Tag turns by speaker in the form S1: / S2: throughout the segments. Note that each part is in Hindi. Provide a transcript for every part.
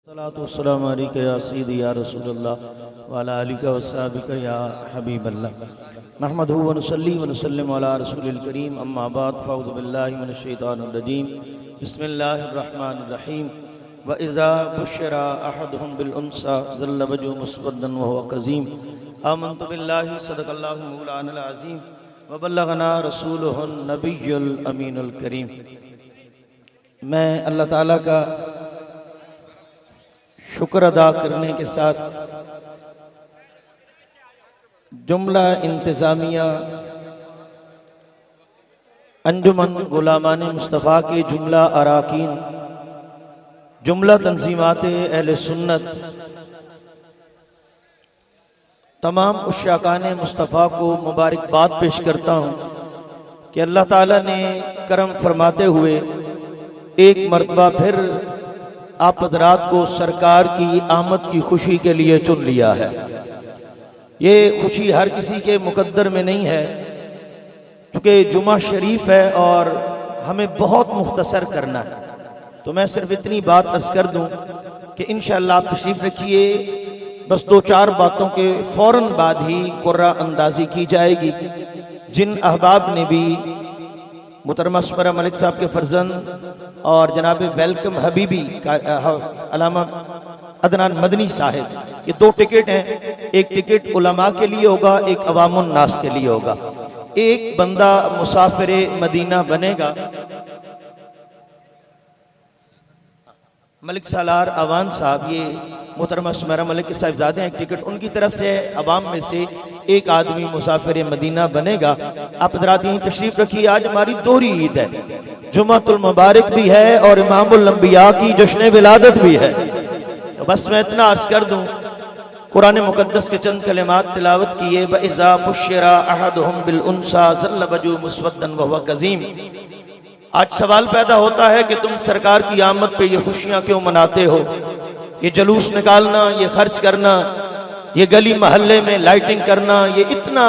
S1: अस्सलामु अलैका या सय्यदी या रसूलल्लाह व अला आलिका व अस्हाबिका या हबीबल्लाह नहमदुहु व नुसल्ली व नुसल्लिमु अला रसूलिल करीम अम्मा बाद फ़अऊज़ु बिल्लाहि मिनश शैतानिर रजीम बिस्मिल्लाहिर रहमानिर रहीम व इज़ा बुश्शिरा अहदुहुम बिल उन्सा ज़ल्ल वजहुहु मुस्वद्दन व हुवा कज़ीम आमनतु बिल्लाहि सदक़ल्लाहु मौलानल अज़ीम व बल्लगना रसूलुहुन नबियुल अमीनुल करीम। मैं अल्लाह ताला का शुक्र अदा करने के साथ जुमला इंतज़ामिया अंजुमन गुलामान मुस्तफ़ा के जुमला अराकीन जुमला तंजीमात अहले सुन्नत तमाम उश्शाकान मुस्तफ़ा को मुबारकबाद पेश करता हूँ कि अल्लाह ताला ने करम फरमाते हुए एक मरतबा फिर आप हज़रात को सरकार की आमद की खुशी के लिए चुन लिया है। ये खुशी हर किसी के मुकद्दर में नहीं है, क्योंकि जुमा शरीफ है और हमें बहुत मुख्तसर करना है। तो मैं सिर्फ इतनी बात अर्ज़ कर दूं कि इंशाअल्लाह आप तशरीफ़ रखिए, बस दो चार बातों के फ़ौरन बाद ही कुर्रा अंदाज़ी की जाएगी। जिन अहबाब ने भी मुहतरमा असमरा मलिक साहब के फर्जंद और जनाब वेलकम हबीबी अलामा अदनान मदनी साहिब, ये दो टिकट हैं, एक टिकट उलमा के लिए होगा, एक अवामुन नास के लिए होगा। एक बंदा मुसाफिर मदीना बनेगा। मलिक सालार अवान साहब, ये मुहतरमा असमरा मलिक के साहिबजादे हैं, एक टिकट उनकी तरफ से अवाम में से एक आदमी मुसाफिर मदीना बनेगा। आप हज़रात यहीं तशरीफ रखिए। आज हमारी दोहरी ईद है, जुमातुल मुबारक भी है और इमामुल अंबिया की जश्न विलादत भी है। तो बस मैं इतना अर्ज कर दूं, कुरान मुकद्दस के चंद कलिमात तिलावत किए। व इज़ा बुश्शिरा अहदुहुम बिल उन्सा ज़ल्ल वजहुहु मुस्वद्दन व हुवा कज़ीम। आज सवाल पैदा होता है कि तुम सरकार की आमद पे ये खुशियां क्यों मनाते हो? ये जुलूस निकालना, ये खर्च करना, ये गली मोहल्ले में लाइटिंग करना, ये इतना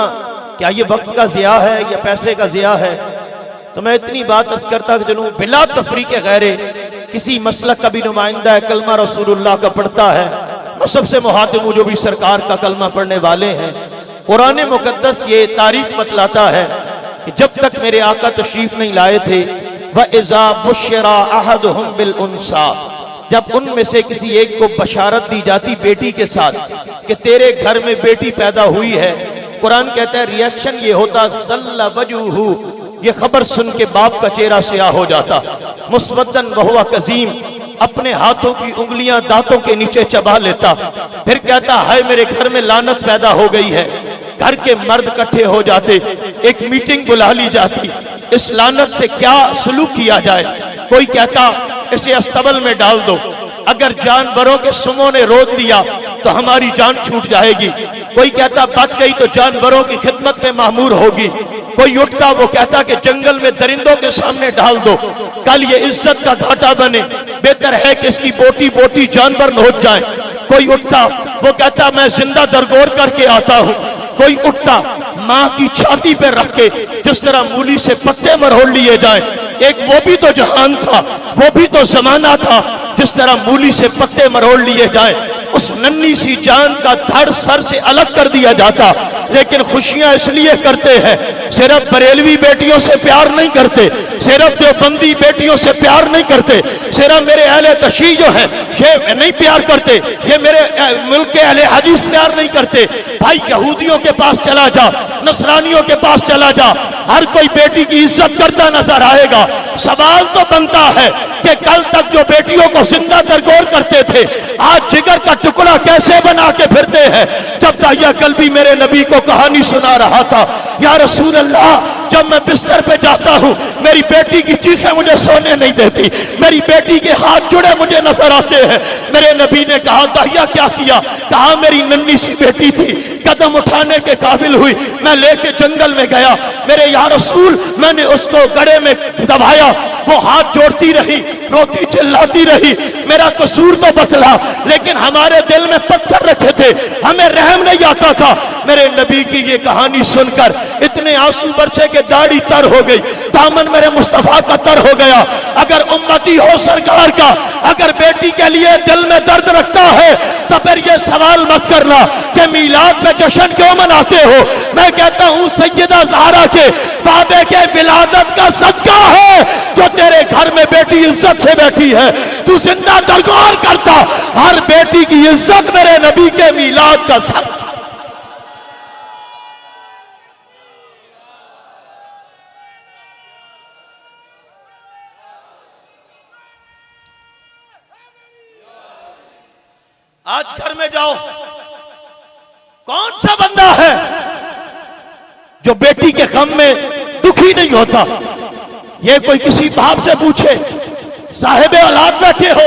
S1: क्या ये वक्त का ज़िया है या पैसे का ज़िया है? तो मैं इतनी बात अर्ज करता कि जो बिला तफरीक गैरे किसी मसलक का भी नुमाइंदा है, कलमा रसूलुल्लाह का पढ़ता है, वो सबसे मुहातिम जो भी सरकार का कलमा पढ़ने वाले हैं। कुरान मुकद्दस ये तारीख बतलाता है कि जब तक मेरे आका तशरीफ नहीं लाए थे, व इज़ा बुश्शिरा अहदुहुम बिल उन्सा, जब उनमें से किसी एक को बशारत दी जाती बेटी के साथ कि तेरे घर में बेटी पैदा हुई है, कुरान कहता है रिएक्शन ये होता ज़ल्ल वजहुहु, ये खबर सुन के बाप का चेहरा स्याह हो जाता, मुस्वद्दन व हुवा कज़ीम, अपने हाथों की उंगलियां दांतों के नीचे चबा लेता, फिर कहता हाय मेरे घर में लानत पैदा हो गई है। घर के मर्द इकट्ठे हो जाते, एक मीटिंग बुला ली जाती, इस लानत से क्या सलूक किया जाए। कोई कहता इसे अस्तबल में डाल दो, अगर जानवरों के सुमों ने रोक दिया तो हमारी जान छूट जाएगी। कोई कहता बच गई तो जानवरों की खिदमत में मामूर होगी। कोई उठता वो कहता कि जंगल में दरिंदों के सामने डाल दो, कल ये इज्जत का घाटा बने, बेहतर है कि इसकी बोटी बोटी जानवर नोच जाए। कोई उठता वो कहता मैं जिंदा दरगोर करके आता हूँ। कोई उठता माँ की छाती पे रख के जिस तरह मूली से पत्ते मरोड़ लिए जाए, एक वो भी तो जहान था, वो भी तो जमाना था, जिस तरह मूली से पत्ते मरोड़ लिए जाए, उस नन्ही सी जान का धड़ सर से अलग कर दिया जाता। लेकिन खुशियां इसलिए करते हैं, सिर्फ बरेलवी बेटियों से प्यार नहीं करते, सिर्फ देवबंदी बेटियों से प्यार नहीं करते, सिर्फ मेरे अहले तशी जो है ये नहीं प्यार करते, ये मेरे मुल्क के अहले हदीस प्यार नहीं करते। भाई यहूदियों के पास चला जा, नसरानियों के पास चला जा, हर कोई बेटी की इज्जत करता नजर आएगा। सवाल तो बनता है कि कल तक जो बेटियों को जिंदा दरगोर करते थे, आज जिगर का टुकड़ा कैसे बना के फिरते हैं। जब ताया कल भी मेरे नबी को कहानी सुना रहा था, या रसूल अल्लाह, जब मैं बिस्तर पे जाता हूँ मेरी बेटी की चीखें मुझे सोने नहीं देती, मेरी बेटी के हाथ जुड़े मुझे नजर आते हैं। मेरे नबी ने कहा ताया क्या किया? कहा मेरी नन्ही सी बेटी थी, कदम उठाने के काबिल हुई, मैं लेके जंगल में गया, मेरे या रसूल मैंने उसको गड़े में दबाया, वो हाथ जोड़ती रही, रोती चिल्लाती रही, मेरा कसूर तो बतला, लेकिन हमारे दिल में पत्थर रखे थे, हमें रहम नहीं आता था। मेरे नबी की ये कहानी सुनकर इतने इतने आंसू बरसे के दाढ़ी तर हो गई, दामन मेरे मुस्तफा का तर हो गया। अगर उम्मती हो सरकार का, अगर बेटी के लिए दिल में दर्द रखता है तो फिर ये सवाल मत करना कि मीलाद पे जश्न क्यों मनाते हो। मैं कहता हूँ सैयदा ज़हरा के बाबे के विलादत का सदका है जो तेरे घर में बेटी इज्जत से बैठी है। तू जिंदा दरगोर करता, हर बेटी की इज्जत मेरे नबी के मीलाद का सदका। आज घर में जाओ, कौन सा बंदा है जो बेटी के गम में दुखी नहीं होता। ये कोई किसी बाप से पूछे, साहिब औलाद बैठे हो,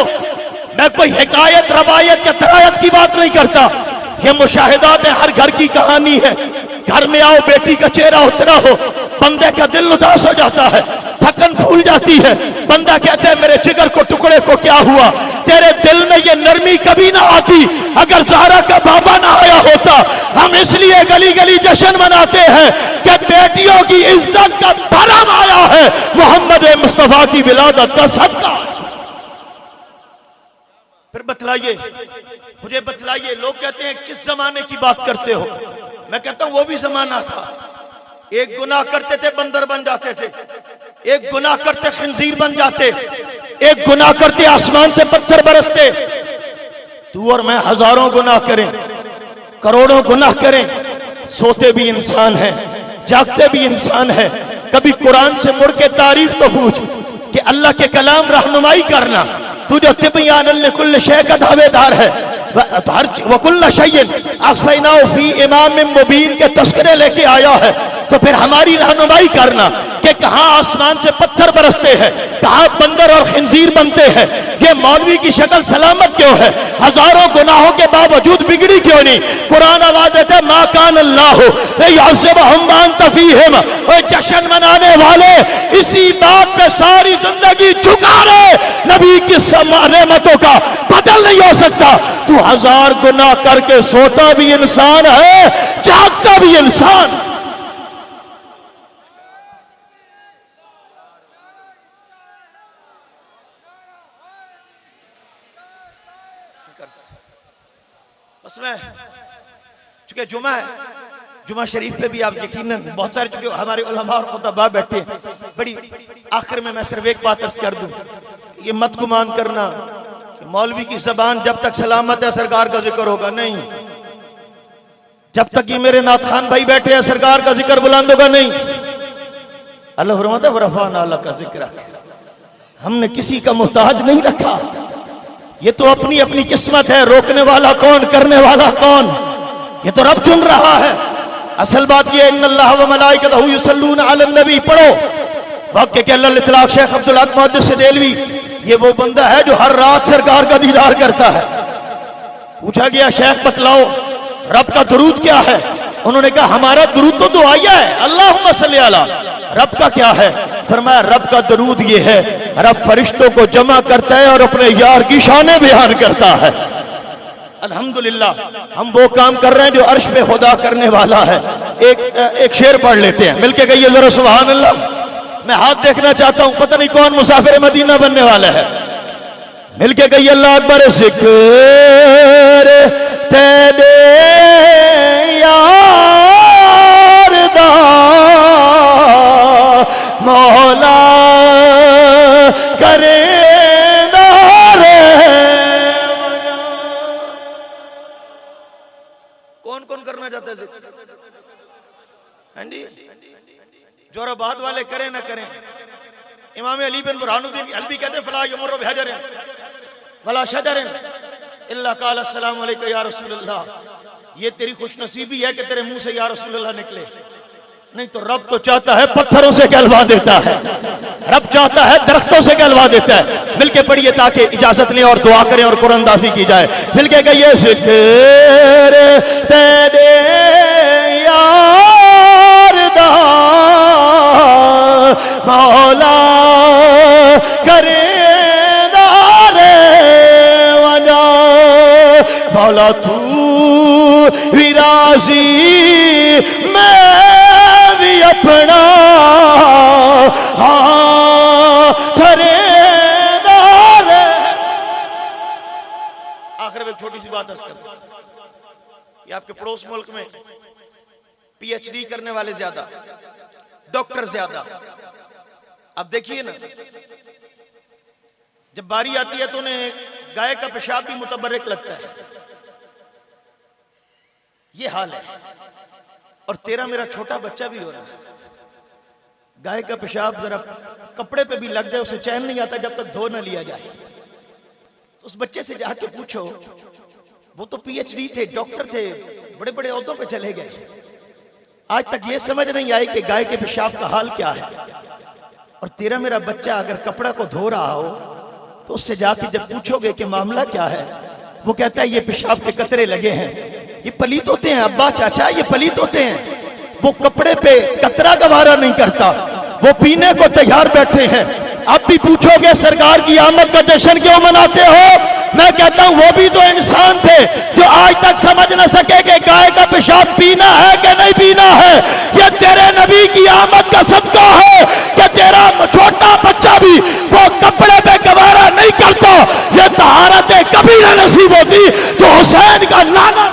S1: मैं कोई हिकायत रवायत या तरायत की बात नहीं करता, ये मुशाहिदात है, हर घर की कहानी है। घर में आओ, बेटी का चेहरा उतरा हो, बंदे का दिल उदास हो जाता है, थकन भूल जाती है। बंदा कहता है मेरे जिगर को टुकड़े को क्या हुआ। तेरे दिल में ये नरमी कभी ना आती अगर ज़हरा का बाबा ना आया होता। हम इसलिए गली गली जश्न मनाते हैं कि बेटियों की इज्जत का धर्म आया है, मोहम्मद मुस्तफा की विलादत का सदका। फिर बतलाइए, मुझे बतलाइए, लोग कहते हैं किस जमाने की बात करते हो। मैं कहता हूं वो भी जमाना था, एक गुनाह करते थे बंदर बन जाते थे, एक गुनाह करते खंजीर बन जाते, एक गुनाह करते आसमान से पत्थर बरसते। तू और मैं हजारों गुनाह करें, करोड़ों गुनाह करें, सोते भी इंसान हैं, जागते भी इंसान हैं। कभी कुरान से मुड़ के तारीफ तो पूछ कि अल्लाह के कलाम रहनुमाई करना। तू जो तिबियान कुल्ल शै का दावेदार है, वकुल्ल शैइन अहसैनाहु फी इमाम मुबीन के तस्करे लेके आया है, तो फिर हमारी रहनुमाई करना कि कहां आसमान से पत्थर बरसते हैं, कहां बंदर और खंजीर बनते हैं। ये मौलवी की शक्ल सलामत क्यों है, हजारों गुनाहों के बावजूद बिगड़ी क्यों नहीं। कुरान आवाज देता है मा कान अल्लाह युअज़्ज़िबुहुम व अंत फ़ीहिम। ओए जश्न मनाने वाले इसी बात पे सारी जिंदगी झुका रहे, नबी की नेमतों का बदल नहीं हो सकता। तू हजार गुनाह करके सोता भी इंसान है, जागता भी इंसान। बस मैं चूंकि जुमा है, जुमा शरीफ पे भी आप यकीनन बहुत सारे चूंकि हमारे उलमा और खुतबा बैठे हैं, बड़ी आखिर में मैं सिर्फ एक बात अर्ज कर दूं, ये मत गुमान करना कि मौलवी की जबान जब तक सलामत है सरकार का जिक्र होगा नहीं। जब तक ये मेरे नाथ खान भाई बैठे हैं सरकार का जिक्र बुलंद होगा नहीं। अल्लाह फरमाता है रफ़अना अल्लाह का जिक्र, हमने किसी का मोहताज नहीं रखा। ये तो अपनी अपनी किस्मत है, रोकने वाला कौन, करने वाला कौन, ये तो रब चुन रहा है। असल बात ये इन्नल्लाह व मलाइकतहु युसल्लूना अलन नबी पढ़ो। वाक़े के अल्लाह इतलाक़ शेख अब्दुल हक मुहद्दिस देलवी, ये वो बंदा है जो हर रात सरकार का दीदार करता है। पूछा गया शेख बतलाओ रब का दुरूद क्या है। उन्होंने कहा हमारा दुरूद तो दुआया है, अल्लाहुम्मा सल्ली अला। रब का क्या है? फरमाया रब का दुरूद ये है, रब फरिश्तों को जमा करता है और अपने यार की शाने बयान करता है। अल्हम्दुलिल्लाह हम वो काम कर रहे हैं जो अर्श पे खुदा करने वाला है। एक शेर पढ़ लेते हैं, मिलके कहिए जरा सुभान अल्लाह। मैं हाथ देखना चाहता हूं, पता नहीं कौन मुसाफिर मदीना बनने वाला है। मिलके कहिए अल्लाह अकबर। ज़िक्र तेरे यार दा मौला करे रे। कौन कौन करना चाहता है? हाँ जी, जोराबाद वाले करें ना करें। इमाम अली बिन बुरहानुद्दीन अलवी कहते हैं फला यमुर्रु बिहजरिन वला शजरिन इल्ला क़ाल अस्सलामु अलैका या रसूलल्लाह। ये तेरी खुशनसीबी है कि तेरे मुंह से या रसूलल्लाह निकले, नहीं तो रब तो चाहता है पत्थरों से कहलवा देता है, रब चाहता है दरख्तों से कहलवा देता है। मिलके पढ़िए ताकि इजाजत लें और दुआ करें और कुरानदाफी की जाए। मिलके कहिए ज़िक्र तेरे यार दा मौला करे मौला तू भी राजी मैं भी अपना ठहरेदार। आखिर में एक छोटी सी बात अर्ज करता हूं, ये आपके पड़ोस मुल्क में पीएचडी करने वाले ज्यादा, डॉक्टर ज्यादा। अब देखिए ना, जब बारी आती है तो उन्हें गाय का पेशाब भी मुतबर्रिक लगता है। ये हाल है। और तेरा मेरा छोटा बच्चा भी हो रहा है, गाय का पेशाब जरा कपड़े पे भी लग जाए उसे चैन नहीं आता जब तक धो न लिया जाए। तो उस बच्चे से जाके पूछो, वो तो पीएचडी थे, डॉक्टर थे, बड़े बड़े ओहदों पे चले गए, आज तक ये समझ नहीं आई कि गाय के पेशाब का हाल क्या है। और तेरा मेरा बच्चा अगर कपड़ा को धो रहा हो तो उससे जाके जब पूछोगे कि मामला क्या है, वो कहता है ये पेशाब के कतरे लगे हैं। ये पलीत होते हैं अब्बा, चाचा, ये पलीत होते हैं। वो कपड़े पे कतरा गवारा नहीं करता, वो पीने को तैयार बैठे हैं। अब भी पूछोगे सरकार की आमद का जश्न क्यों मनाते हो, मैं कहता हूं वो भी तो इंसान थे जो आज तक समझ न सके कि गाय का पेशाब पीना है कि नहीं पीना है। ये तेरे नबी की आमद का सदका है कि तेरा छोटा बच्चा भी वो कपड़े पे गवारा नहीं करता। ये तहारतें कभी न नसीब होती जो हुसैन का नाना